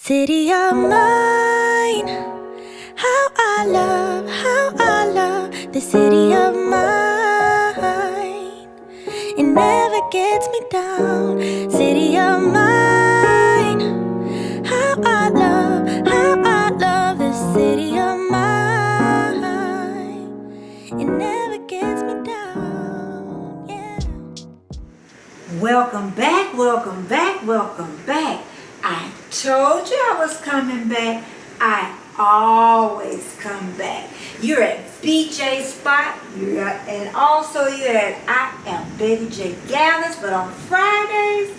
City of mine, how I love the city of mine. It never gets me down. City of mine, how I love the city of mine. It never gets me down, yeah. Welcome back, welcome back, welcome back. I told you I was coming back. I always come back. You're at BJ Spot, and also you're at I am Betty J Gallus, but on Fridays,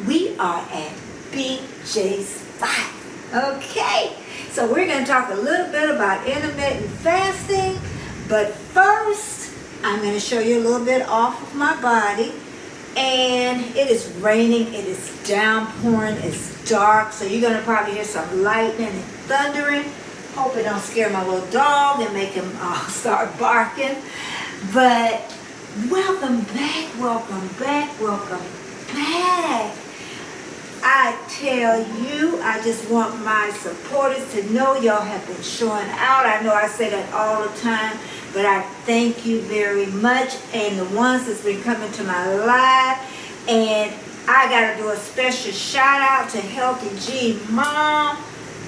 we are at BJ Spot. Okay, so we're going to talk a little bit about intermittent fasting, but first, I'm going to show you a little bit off of my body. And it is raining, it is downpouring, it's dark, so you're going to probably hear some lightning and thundering. Hope it don't scare my little dog and make him start barking. But welcome back, welcome back, welcome back. I tell you, I just want my supporters to know y'all have been showing out. I know I say that all the time, but I thank you very much. And the ones that's been coming to my live, and I got to do a special shout out to Healthy G Mom.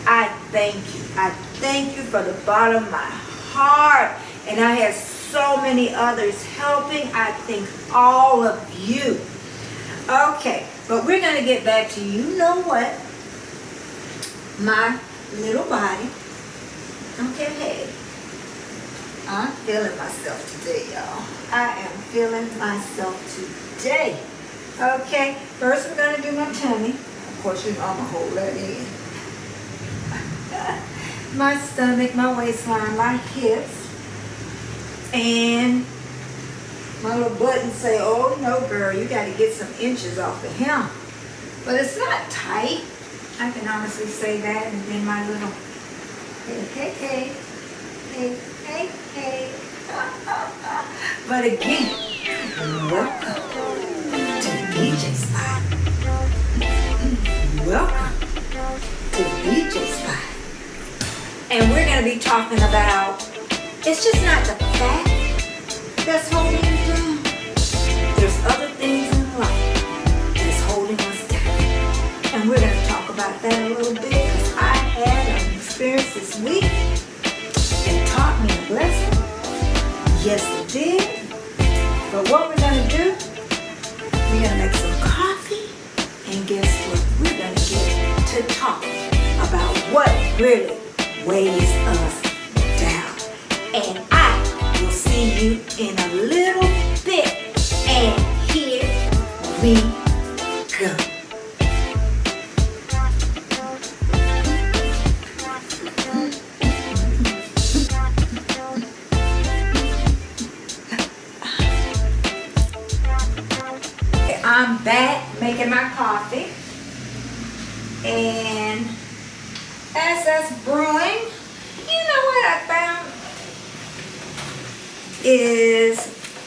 I thank you. I thank you from the bottom of my heart. And I have so many others helping. I thank all of you. Okay, but we're going to get back to you know what? My little body. Okay, hey. I'm feeling myself today, y'all. I am feeling myself today. Okay, first we're going to do my tummy. Of course, you know I'm going to hold that in. My stomach, my waistline, my hips. And my little buttons say, oh no, girl, you got to get some inches off of him. But it's not tight. I can honestly say that. And then my little, hey. But again, welcome to BJ Spot. Welcome to BJ Spot. And we're going to be talking about, it's just not the fat that's holding you down. There's other things in life that's holding us down. And we're going to talk about that a little bit because I had an experience this week that taught me a lesson. Yes, it did. But what we're going to do, we're going to make some coffee. And guess what? We're going to get to talk about what really weighs us down. And I will see you in a little bit. And here we go. I'm back making my coffee. And as that's brewing, you know what I found? Is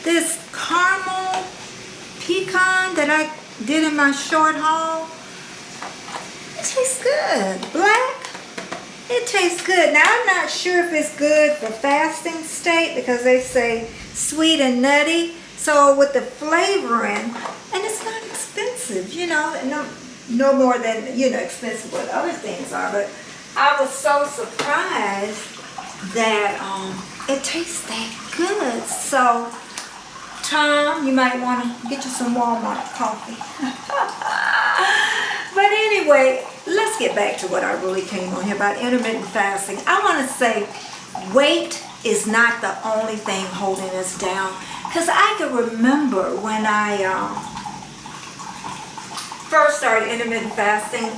this caramel pecan that I did in my short haul. It tastes good. Black, it tastes good. Now I'm not sure if it's good for fasting state because they say sweet and nutty. So with the flavoring, and it's not expensive, you know, no more than, expensive what other things are. But I was so surprised that it tastes that good. So, Tom, you might want to get you some Walmart coffee. But anyway, let's get back to what I really came on here about intermittent fasting. I want to say weight is not the only thing holding us down. Because I can remember when I first started intermittent fasting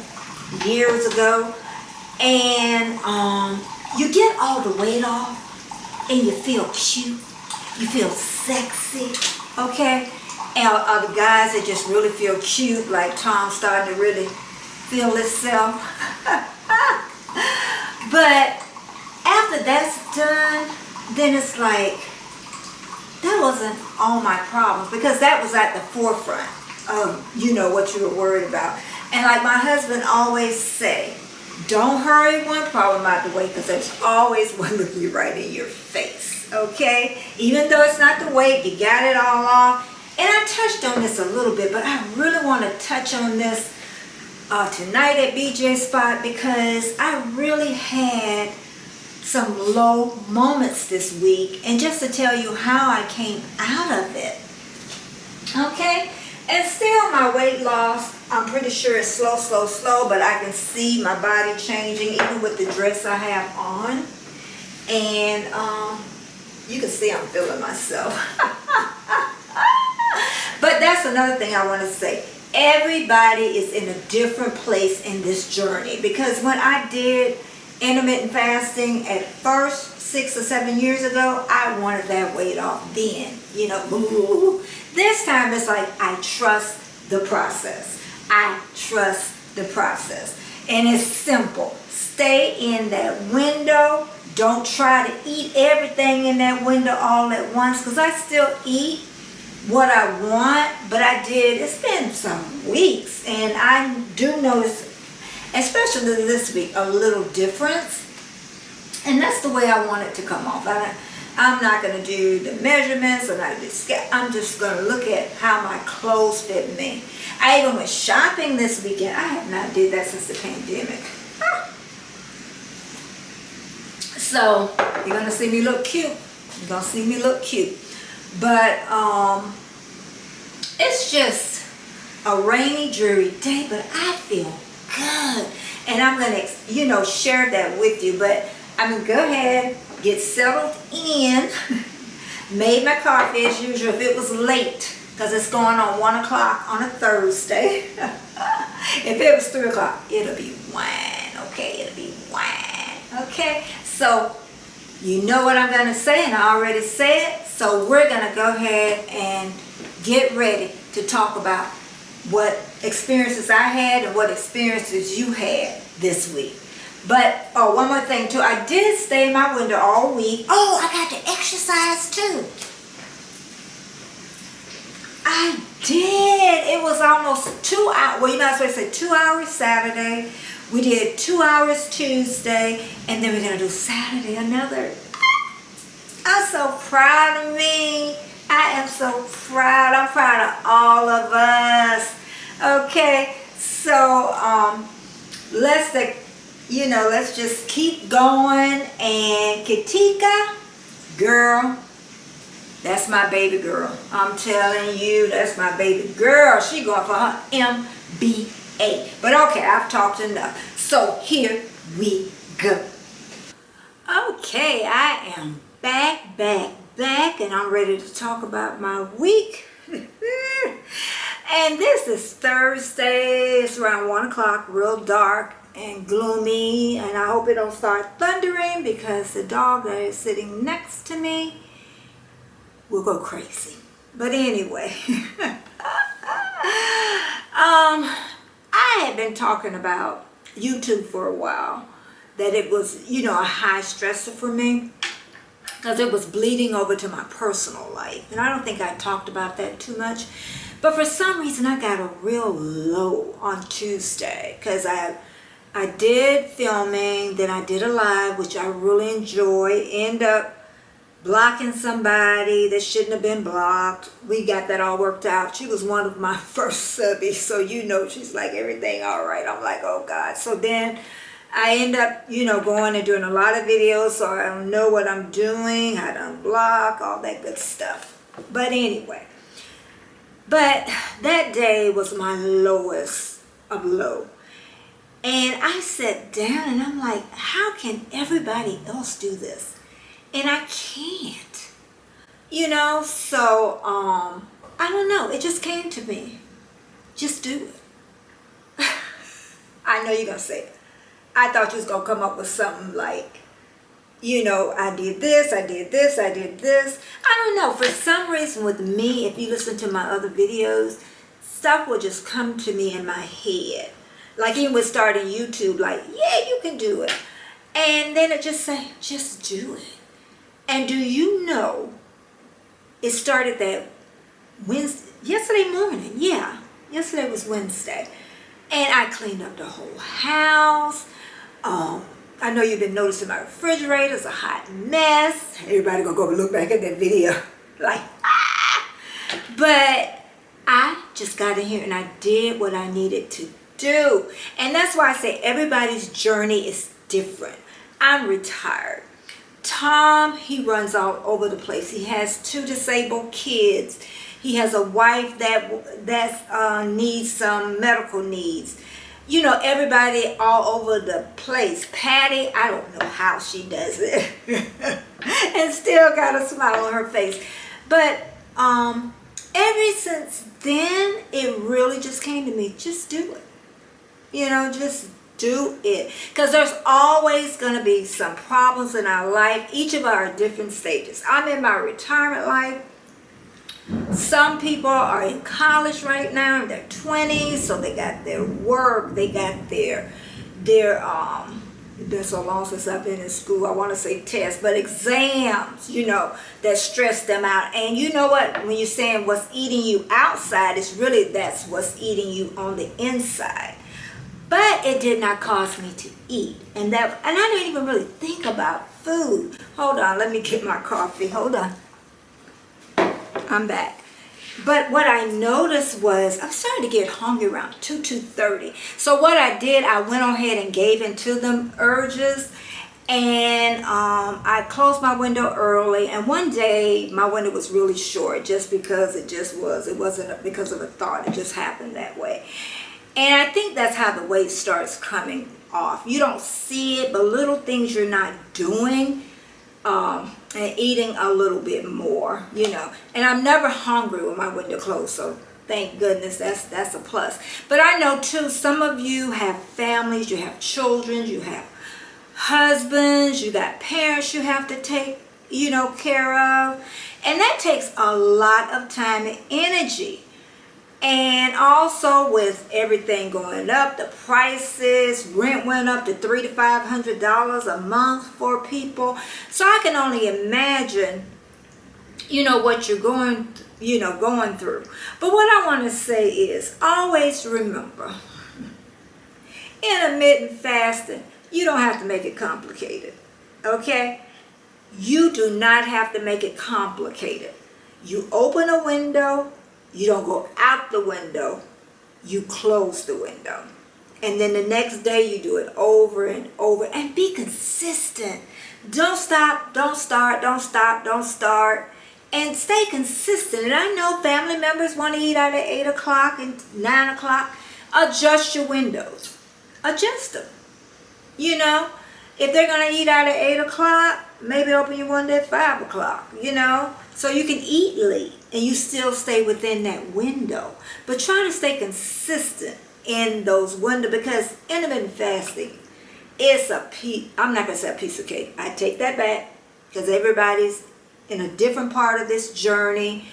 years ago. And you get all the weight off and you feel cute, you feel sexy, okay? And the guys that just really feel cute, like Tom starting to really feel himself. But after that's done, then it's like, that wasn't all my problems because that was at the forefront of, what you were worried about. And like my husband always say, Don't hurry one problem out the way, because there's always one looking you right in your face, okay? Even though it's not the weight, you got it all off. And I touched on this a little bit, but I really want to touch on this tonight at BJ Spot, because I really had some low moments this week, and just to tell you how I came out of it, okay? And still my weight loss, I'm pretty sure it's slow, but I can see my body changing even with the dress I have on. And you can see I'm feeling myself. But that's another thing I want to say. Everybody is in a different place in this journey, because when I did intermittent fasting at first 6 or 7 years ago, I wanted that weight off then, you know. Ooh. This time it's like, I trust the process. I trust the process. And it's simple. Stay in that window. Don't try to eat everything in that window all at once, because I still eat what I want, but it's been some weeks, and I do notice, especially this week, a little difference. And that's the way I want it to come off. I'm not going to do the measurements. I'm just going to look at how my clothes fit me. I even went shopping this weekend. I have not did that since the pandemic. So you're going to see me look cute. You're going to see me look cute. But it's just a rainy, dreary day, but I feel good. And I'm going to, share that with you. But I'm going to go ahead, get settled in, made my coffee as usual. If it was late, because it's going on 1 o'clock on a Thursday. If it was 3 o'clock, it'll be wine, okay? It'll be wine, okay? So, you know what I'm going to say, and I already said. So we're going to go ahead and get ready to talk about what experiences I had and what experiences you had this week. But, one more thing too. I did stay in my window all week. Oh, I got to exercise too. I did. It was almost 2 hours. Well, you might as well say 2 hours Saturday. We did 2 hours Tuesday. And then we're going to do Saturday another. I'm so proud of me. I am so proud. I'm proud of all of us. Okay. So, let's just keep going. And Katika, girl, that's my baby girl. I'm telling you, that's my baby girl. She going for her MBA. But okay, I've talked enough. So here we go. Okay, I am back, and I'm ready to talk about my week. And this is Thursday. It's around 1 o'clock, real dark and gloomy, and I hope it don't start thundering, because the dog that is sitting next to me will go crazy. But anyway, I had been talking about YouTube for a while, that it was, a high stressor for me, because it was bleeding over to my personal life. And I don't think I talked about that too much. But for some reason, I got a real low on Tuesday, because I did filming, then I did a live, which I really enjoy. End up blocking somebody that shouldn't have been blocked. We got that all worked out. She was one of my first subbies, so she's like, everything all right. I'm like, oh God. So then I end up, going and doing a lot of videos, so I don't know what I'm doing, how to unblock, all that good stuff. But anyway, that day was my lowest of low. And I sat down and I'm like, how can everybody else do this? And I can't. So, I don't know. It just came to me. Just do it. I know you're going to say it. I thought you was going to come up with something like, I did this, I did this, I did this. I don't know. For some reason with me, if you listen to my other videos, stuff will just come to me in my head. Like even with starting YouTube, like, yeah, you can do it. And then it just say, just do it. And do you know, it started that yesterday morning. Yeah, yesterday was Wednesday. And I cleaned up the whole house. I know you've been noticing my refrigerator's a hot mess. Everybody gonna go look back at that video like, ah! But I just got in here and I did what I needed to do. And that's why I say everybody's journey is different. I'm retired. Tom, he runs all over the place. He has 2 disabled kids. He has a wife that needs some medical needs. You know, everybody all over the place. Patty, I don't know how she does it. And still got a smile on her face. But ever since then, it really just came to me. Just do it. You know, just do it. Because there's always going to be some problems in our life. Each of our different stages. I'm in my retirement life. Some people are in college right now in their 20s, so they got their work, they got their it's been so long since I've been in school, I want to say tests, but exams, you know, that stress them out. And you know what, when you're saying what's eating you outside, it's really that's what's eating you on the inside. But it did not cause me to eat. And I didn't even really think about food. Hold on, let me get my coffee. Hold on. I'm back. But what I noticed was I'm starting to get hungry around 2:30. So what I did, I went ahead and gave into them urges. And I closed my window early. And one day, my window was really short just because it just was. It wasn't because of a thought. It just happened that way. And I think that's how the weight starts coming off. You don't see it, but little things you're not doing and eating a little bit more, you know. And I'm never hungry with my window closed, so thank goodness that's a plus. But I know too, some of you have families, you have children, you have husbands, you got parents you have to take, you know, care of. And that takes a lot of time and energy. And also with everything going up, the prices, rent went up to $300 to $500 a month for people. So I can only imagine, you know, what you're going through. But what I want to say is always remember, intermittent fasting, you don't have to make it complicated. Okay? You do not have to make it complicated. You open a window. You don't go out the window, you close the window. And then the next day you do it over and over. And be consistent. Don't stop, don't start, don't stop, don't start. And stay consistent. And I know family members want to eat out at 8 o'clock and 9 o'clock. Adjust your windows. Adjust them. You know, if they're going to eat out at 8 o'clock, maybe open your window at 5 o'clock, you know. So you can eat late and you still stay within that window. But try to stay consistent in those windows, because intermittent fasting is I'm not going to say a piece of cake. I take that back, because everybody's in a different part of this journey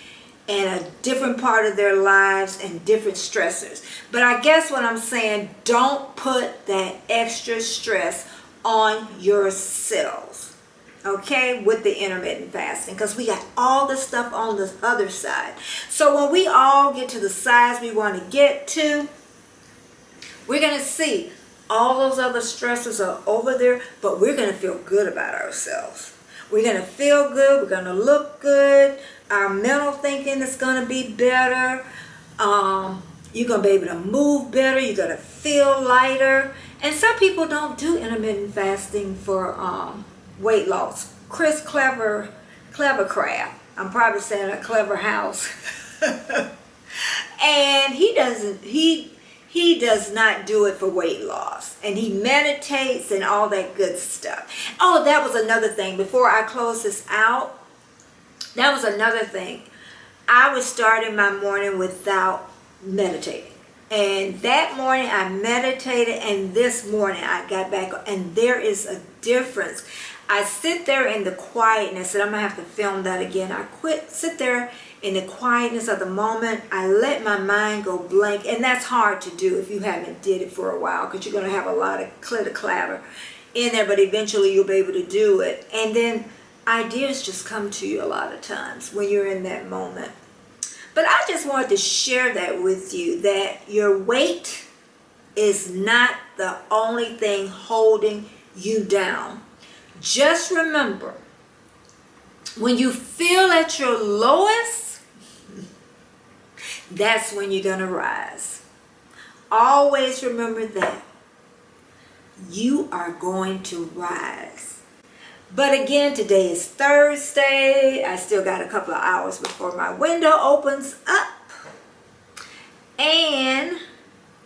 and a different part of their lives and different stressors. But I guess what I'm saying, don't put that extra stress on yourselves. Okay, with the intermittent fasting, because we got all the stuff on the other side. So when we all get to the size we want to get to, we're going to see all those other stresses are over there, but we're going to feel good about ourselves. We're going to feel good. We're going to look good. Our mental thinking is going to be better. You're going to be able to move better. You're going to feel lighter. And some people don't do intermittent fasting for weight loss. Chris Clevercraft, I'm probably saying a clever house. And he does not do it for weight loss. And he meditates and all that good stuff. Oh, that was another thing. Before I close this out, that was another thing. I was starting my morning without meditating. And that morning I meditated, and this morning I got back, and there is a difference. I sit there in the quietness, and I'm going to have to film that again. Sit there in the quietness of the moment. I let my mind go blank, and that's hard to do if you haven't did it for a while, because you're going to have a lot of clatter in there, but eventually you'll be able to do it. And then ideas just come to you a lot of times when you're in that moment. But I just wanted to share that with you, that your weight is not the only thing holding you down. Just remember, when you feel at your lowest, that's when you're going to rise. Always remember that. You are going to rise. But again, today is Thursday. I still got a couple of hours before my window opens up. And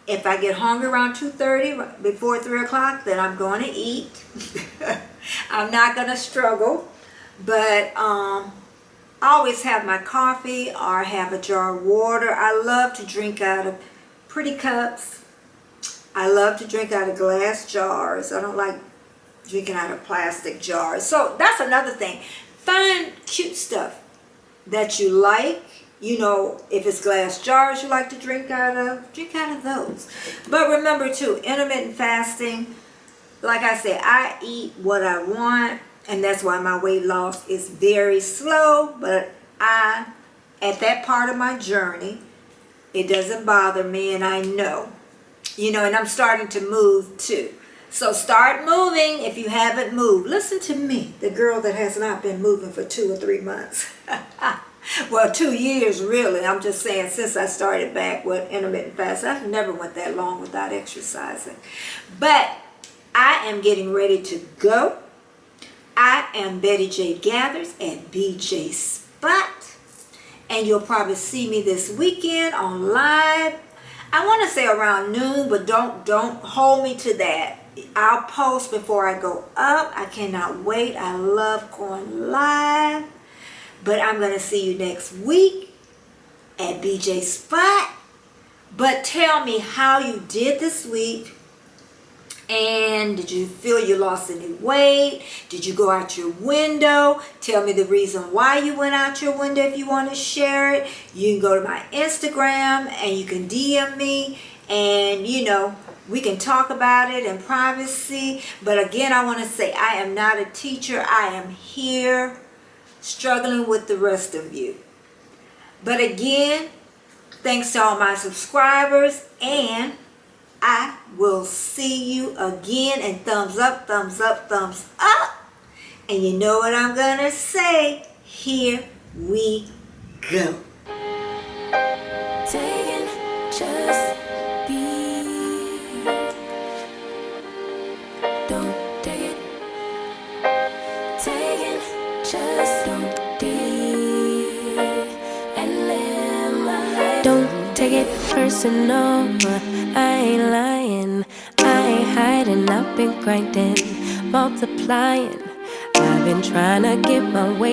if I get hungry around 2:30, before 3 o'clock, then I'm going to eat. I'm not going to struggle. But I always have my coffee or have a jar of water. I love to drink out of pretty cups. I love to drink out of glass jars. I don't like drinking out of plastic jars. So that's another thing. Find cute stuff that you like. You know, if it's glass jars you like to drink out of those. But remember too, intermittent fasting, like I said, I eat what I want, and that's why my weight loss is very slow. But at that part of my journey, it doesn't bother me, and I know, and I'm starting to move too. So start moving if you haven't moved. Listen to me, the girl that has not been moving for 2 or 3 months. Well, 2 years really. I'm just saying, since I started back with intermittent fasting, I've never went that long without exercising. But I am getting ready to go. I am Betty J. Gathers at BJ Spot. And you'll probably see me this weekend on live. I want to say around noon, but don't hold me to that. I'll post before I go up. I cannot wait. I love going live. But I'm going to see you next week at BJ Spot. But tell me how you did this week. And did you feel you lost any weight? Did you go out your window? Tell me the reason why you went out your window if you want to share it. You can go to my Instagram and you can DM me. And, we can talk about it in privacy. But again, I want to say I am not a teacher. I am here struggling with the rest of you. But again, thanks to all my subscribers, and I will see you again. And thumbs up, thumbs up, thumbs up. And you know what I'm going to say? Here we go. Taking just be. Don't take it. Taking just don't be. And live my life. Don't take it personal. I ain't lying. I ain't hiding. I've been grinding, multiplying. I've been trying to get my way.